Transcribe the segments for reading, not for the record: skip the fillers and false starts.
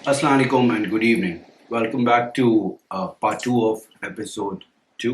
Assalamu alaikum and good evening. Welcome back to part 2 of episode 2.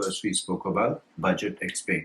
First we spoke about budget explain.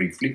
briefly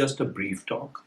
Just a brief talk.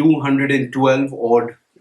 212 odd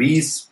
20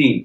3.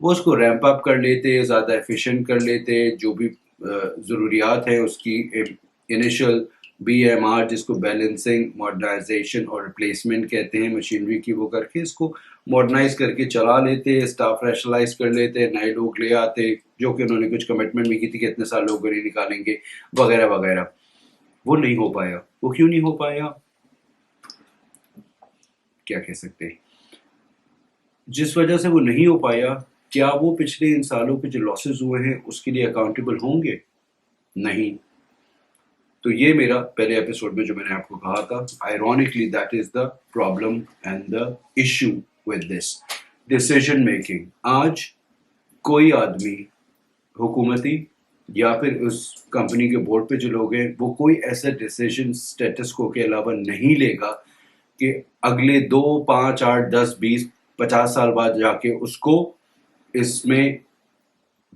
وہ اس کو ramp اپ کر لیتے, زیادہ efficient کر لیتے, جو بھی ضروریات ہیں اس کی انیشل BMR جس کو بیلنسنگ, ماڈرنائزیشن اور ریپلیسمنٹ کہتے ہیں مشینری کی, وہ کر کے اس کو ماڈرنائز کر کے چلا لیتے, اسٹاف ریشنلائز کر لیتے, نئے لوگ لے آتے جو کہ انہوں نے کچھ کمٹمنٹ بھی کی تھی کہ اتنے سال لوگ نہیں نکالیں گے وغیرہ وغیرہ. وہ نہیں ہو پایا. وہ کیوں نہیں ہو پایا؟ کیا کہہ سکتے ہیں. جس وجہ سے وہ نہیں ہو پایا, کیا وہ پچھلے ان سالوں کے جو لاسز ہوئے ہیں اس کے لیے اکاؤنٹیبل ہوں گے؟ نہیں. تو یہ میرا پہلے ایپیسوڈ میں جو میں نے آپ کو کہا تھا, ironically that is the problem and the issue with this decision making. آج کوئی آدمی حکومتی یا پھر اس کمپنی کے بورڈ پہ جو لوگ ہیں وہ کوئی ایسا ڈیسیژن اسٹیٹس کو کے علاوہ نہیں لے گا کہ اگلے 2, 5, 8, 10, 20, 50 سال بعد جا کے اس کو اس میں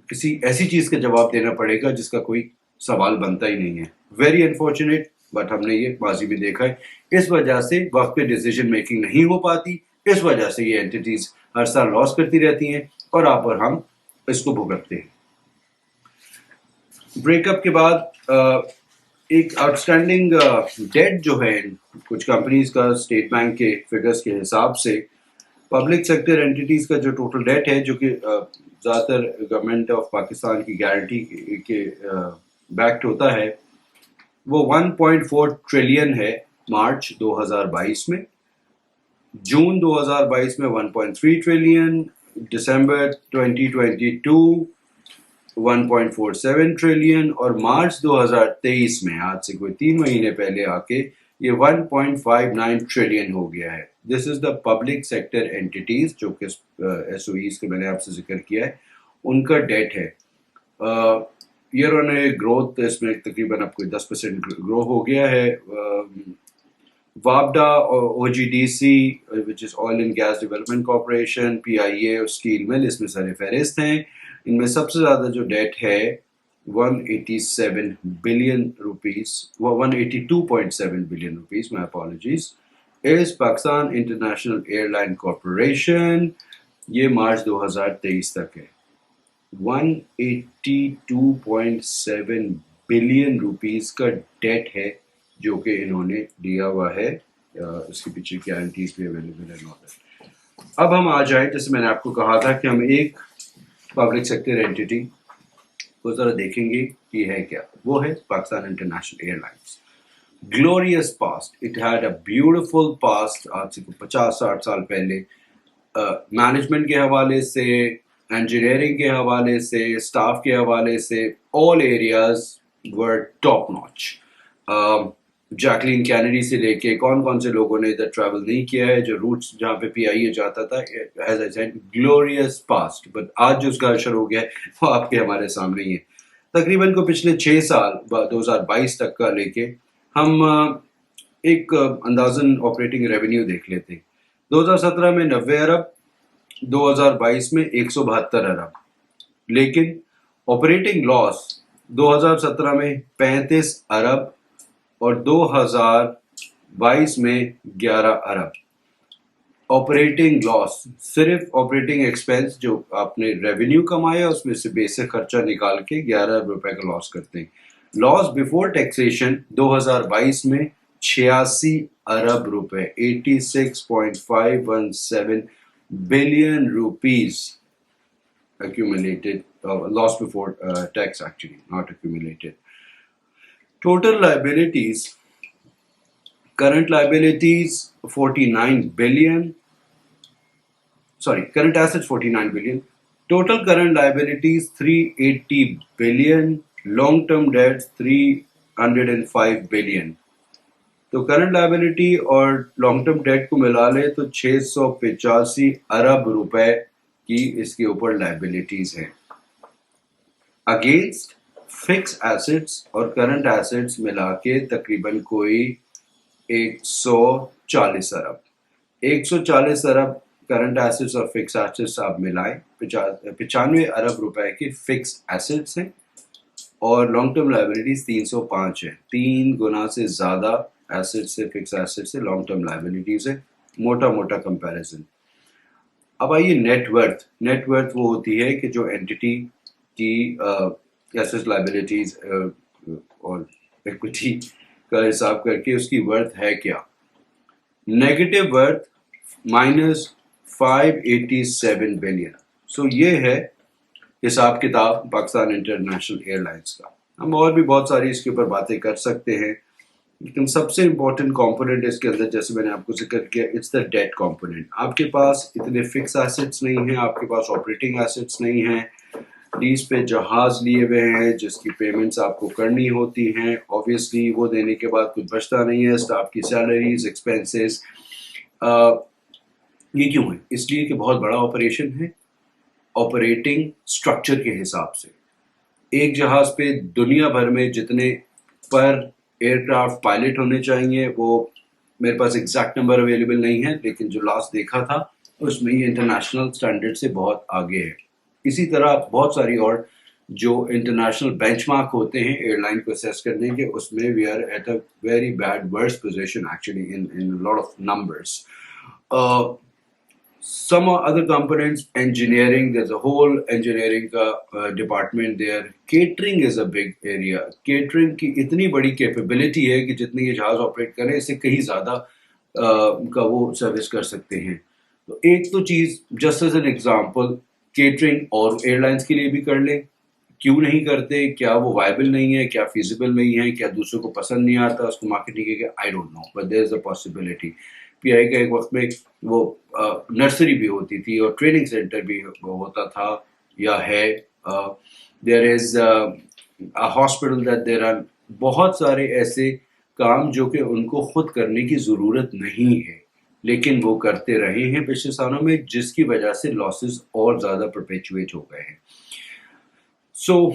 کسی ایسی چیز کا جواب دینا پڑے گا جس کا کوئی سوال بنتا ہی نہیں ہے. ویری انفارچونیٹ, بٹ ہم نے یہ ماضی میں دیکھا ہے. اس وجہ سے وقت پہ ڈیسیژن میکنگ نہیں ہو پاتی, اس وجہ سے یہ اینٹیز ہر سال لاس کرتی رہتی ہیں اور آپ اور ہم اس کو بھگتتے ہیں. بریک اپ کے بعد ایک آؤٹ اسٹینڈنگ ڈیٹ جو ہے کچھ کمپنیز کا, اسٹیٹ بینک کے فگرز کے حساب سے پبلک سیکٹر اینٹیز کا جو ٹوٹل ڈیٹ ہے, جو کہ زیادہ تر گورنمنٹ آف پاکستان کی گارنٹی کے بیکڈ ہوتا ہے, وہ 1.4 ٹریلین ہے مارچ 2022 میں, جون 2022 میں 1.3 ٹریلین, دسمبر 2022 1.47 ٹریلین, اور مارچ 2023 میں آج سے کوئی 3 مہینے پہلے آ کے یہ 1.59 ٹریلین ہو گیا ہے. دس از دا پبلک سیکٹر اینٹیز جو کہ ایس او ایز کے میں نے آپ سے ذکر کیا ہے, ان کا ڈیٹ ہے. ایئر آن گروتھ اس میں تقریباً اب کوئی 10% گرو ہو گیا ہے. وابڈا O G D C which is oil and gas development corporation, PIA اور اسٹیل مل اس میں سر فہرست ہیں. ان میں سب سے زیادہ جو ڈیٹ ہے 187 billion rupees, 182.7 billion rupees, my apologies, is Pakistan international airline corporation. یہ مارچ 2023 تک ہے. 182.7 بلین روپیز کا ڈیٹ ہے جو کہ انہوں نے دیا ہوا ہے. اس کے پیچھے گارنٹیز بھی اویلیبل ہے. اب ہم آ جائیں, جیسے میں نے آپ کو کہا تھا کہ ہم ایک پبلک سیکٹر اینٹی کو ذرا دیکھیں گے کہ ہے کیا. وہ ہے Pakistan international year lines. Glorious past, it had a beautiful past. آج سے 50-60 سال پہلے مینجمنٹ کے حوالے سے, انجینئرنگ کے حوالے سے, اسٹاف کے حوالے سے, آل ایریاز ور ٹاپ ناچ. جیکلین کینیڈی سے لے کے کون سے لوگوں نے ادھر ٹریول نہیں کیا ہے, جو روٹس جہاں پہ PIA جاتا تھا, as I said glorious past. But آج جو اس کا اشر ہو گیا ہے وہ آپ کے ہمارے سامنے ہی ہے. تقریباً کو پچھلے 6 سال 2022 تک کا لے کے ہم ایک اندازاً آپریٹنگ ریونیو دیکھ لیتے ہیں. 2017 میں 90 ارب, 2022 میں 172 ارب, لیکن آپریٹنگ لاس 2017 میں 35 ارب اور 2022 میں 11 ارب. آپریٹنگ لاس, صرف آپریٹنگ ایکسپینس جو آپ نے ریونیو کمایا اس میں سے بیسک خرچہ نکال کے 11 ارب روپے کا لاس کرتے ہیں. لاس بیفور ٹیکسیشن 2022 میں 86 ارب روپے, 86.517 billion rupees accumulated, loss before tax actually, not accumulated. Total liabilities, current liabilities 49 billion, sorry, current assets 49 billion, total current liabilities 380 billion, long term debts 305 billion. تو کرنٹ لائبلٹی اور لانگ ٹرم ڈیٹ کو ملا لے تو 685 ارب روپے کی اس کے اوپر لائبلٹیز ہیں. اگینسٹ فکس ایسٹس اور کرنٹ ایسٹس ملا کے تقریباً کوئی 140 ارب. 140 ارب کرنٹ ایسٹس اور فکس ایسٹس آپ ملائیں, 95 ارب روپے کے فکس ایسٹس ہیں اور لانگ ٹرم لائبلٹیز 305 ہیں. 3 گنا سے زیادہ ایسٹ سے, فکس ایسٹ سے لانگ ٹرم لائبلٹیز ہے. موٹا کمپیریزن. اب آئیے نیٹ ورتھ وہ ہوتی ہے کہ جو اینٹی کی ایسٹ لائبلٹیز اور ایکوٹی کا حساب کر کے اس کی ورتھ ہے کیا. Negative worth -587 billion. سو یہ ہے حساب کتاب پاکستان انٹرنیشنل ایئر لائنس کا. ہم اور بھی بہت ساری اس کے اوپر باتیں کر سکتے ہیں لیکن سب سے امپورٹنٹ کمپوننٹ اس کے اندر جیسے میں نے آپ کو ذکر کیا اٹس دا ڈیٹ کمپوننٹ. آپ کے پاس اتنے فکس ایسٹس نہیں ہیں, آپ کے پاس آپریٹنگ ایسٹس نہیں ہیں, لیز پہ جہاز لیے ہوئے ہیں جس کی پیمنٹس آپ کو کرنی ہوتی ہیں, اوبیسلی وہ دینے کے بعد کچھ بچتا نہیں ہے, اسٹاف کی سیلریز ایکسپینسز. یہ کیوں ہے؟ اس لیے کہ بہت بڑا آپریشن ہے. آپریٹنگ اسٹرکچر کے حساب سے ایک جہاز پہ دنیا بھر میں جتنے پر ایئر کرافٹ پائلٹ ہونے چاہیے, وہ میرے پاس ایگزیکٹ نمبر اویلیبل نہیں ہے لیکن جو لاسٹ دیکھا تھا اس میں یہ انٹرنیشنل اسٹینڈرڈ سے بہت آگے ہے. اسی طرح بہت ساری اور جو انٹرنیشنل بینچ مارک ہوتے ہیں ایئر لائن کو اسیس کرنے کے, اس میں we are at a very bad worse position actually in lot of numbers. Some other components, engineering, there's a whole engineering department there. Catering is a big area. Catering کی اتنی بڑی capability ہے کہ جتنی یہ جہاز آپریٹ کریں اس سے کہیں زیادہ کا وہ سروس کر سکتے ہیں. تو ایک تو چیز just as an example catering اور ایئر لائنس کے لیے بھی کر لیں, کیوں نہیں کرتے؟ کیا وہ وائبل نہیں ہے, کیا فیزیبل نہیں ہے, کیا دوسروں کو پسند نہیں آتا اس کو مارکیٹ نہیں کیا, I don't know but there is a possibility. P I کا ایک وقت میں وہ نرسری بھی ہوتی تھی اور ٹریننگ سینٹر بھی ہوتا تھا یا ہے. دیر از ہاسپٹل دیٹ دیر آر بہت سارے ایسے کام جو کہ ان کو خود کرنے کی ضرورت نہیں ہے لیکن وہ کرتے رہے ہیں پچھلے سالوں میں, جس کی وجہ سے لاسز اور زیادہ پرپیچویٹ ہو گئے ہیں. So,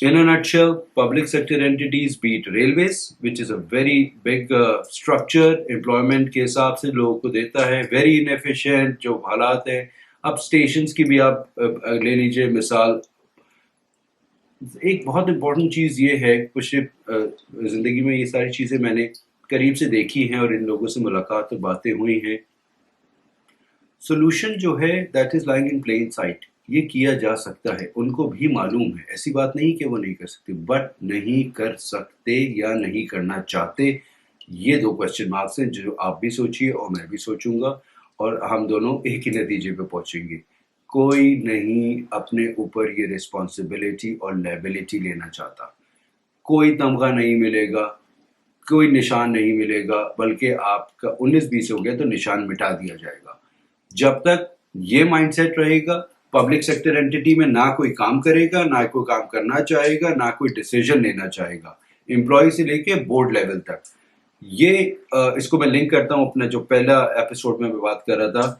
in a nutshell, public sector entities beat railways, which is a very big structure, employment کے حساب سے لوگوں کو دیتا ہے, very inefficient جو حالات ہیں. اب اسٹیشنز کی بھی آپ لے لیجیے مثال. ایک بہت امپورٹنٹ چیز یہ ہے, کچھ زندگی میں یہ ساری چیزیں میں نے قریب سے دیکھی ہیں اور ان لوگوں سے ملاقات اور باتیں ہوئی ہیں. سولوشن جو ہے that is lying in plain sight, یہ کیا جا سکتا ہے, ان کو بھی معلوم ہے, ایسی بات نہیں کہ وہ نہیں کر سکتے, بٹ نہیں کر سکتے یا نہیں کرنا چاہتے. یہ دو کوشچن مارکس ہیں جو آپ بھی سوچیے اور میں بھی سوچوں گا اور ہم دونوں ایک ہی نتیجے پہ پہنچیں گے. کوئی نہیں اپنے اوپر یہ رسپانسبلٹی اور لائبلٹی لینا چاہتا. کوئی تمغہ نہیں ملے گا, کوئی نشان نہیں ملے گا, بلکہ آپ کا 19-20 ہو گیا تو نشان مٹا دیا جائے گا. جب تک یہ مائنڈ سیٹ رہے گا پبلک سیکٹر اینٹی میں نہ کوئی کام کرے گا, نہ کوئی کام کرنا چاہے گا, نہ کوئی ڈیسیجن لینا چاہے گا, امپلائی سے لے کے بورڈ لیول تک. یہ اس کو میں لنک کرتا ہوں اپنا جو پہلا ایپیسوڈ میں بات کر رہا تھا,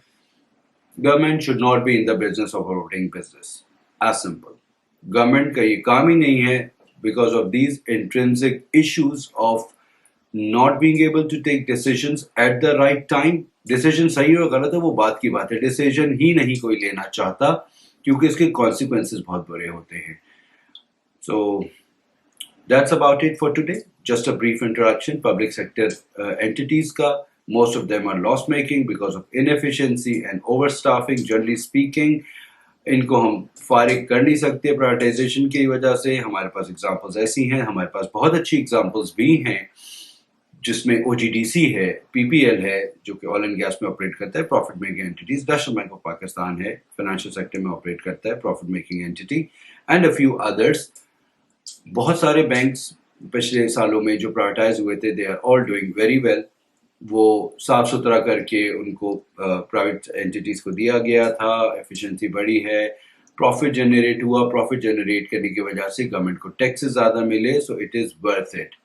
government should not be in the business of operating business, as simple. Government کا یہ کام ہی نہیں ہے because of these intrinsic issues of not being able to take decisions at the right time. Decision صحیح اور غلط ہے وہ بات کی بات ہے, ڈیسیجن ہی نہیں کوئی لینا چاہتا کیونکہ اس کے کانسیکوینسز بہت بڑے ہوتے ہیں. So that's about it for today. Just a brief introduction. Public sector entities کا most of them are loss making because of inefficiency and overstaffing. Generally speaking, ان کو ہم فارغ کر نہیں سکتے پرائیورٹائزیشن کی وجہ سے. ہمارے پاس ایگزامپلز ایسی ہیں, ہمارے پاس بہت اچھی ایگزامپلز بھی ہیں جس میں او جی ڈی سی ہے, پی پی ایل ہے جو کہ آئل اینڈ گیس میں آپریٹ کرتا ہے, profit making entities, national bank of Pakistan ہے فائنینشیل سیکٹر میں آپریٹ کرتا ہے, profit making entity, and a few others. بہت سارے بینکس پچھلے سالوں میں جو پرائیورٹائز ہوئے تھے they are all doing very well. وہ صاف ستھرا کر کے ان کو پرائیویٹ اینٹیز کو دیا گیا تھا, ایفیشنسی بڑی ہے, پروفٹ جنریٹ ہوا, پروفٹ جنریٹ کرنے کی وجہ سے گورنمنٹ کو ٹیکسز زیادہ ملے, so it is worth it.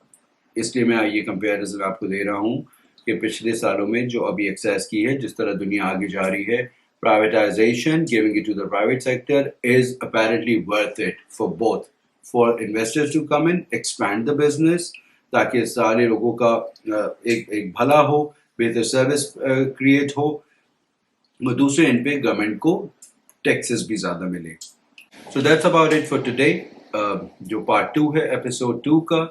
اس لیے میں یہ کمپیریزن آپ کو دے رہا ہوں کہ پچھلے سالوں میں جو ابھی ایکسیس کی ہے, جس طرح دنیا آگے جا رہی ہے, privatization, giving it to the private sector is apparently worth it for both, for investors to come in, expand the business, تاکہ سارے لوگوں کا ایک بھلا ہو, بہتر سروس کریٹ ہو, اور دوسرے ان پہ گورنمنٹ کو ٹیکسز بھی زیادہ ملے. So that's about it for today. جو پارٹ 2 ہے ایپیسوڈ 2 کا.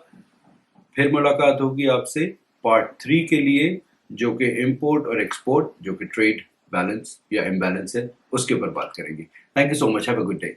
پھر ملاقات ہوگی آپ سے پارٹ 3 کے لیے جو کہ امپورٹ اور ایکسپورٹ جو کہ ٹریڈ بیلنس یا امبیلنس ہے اس کے اوپر بات کریں گے. Thank you so much. Have a good day.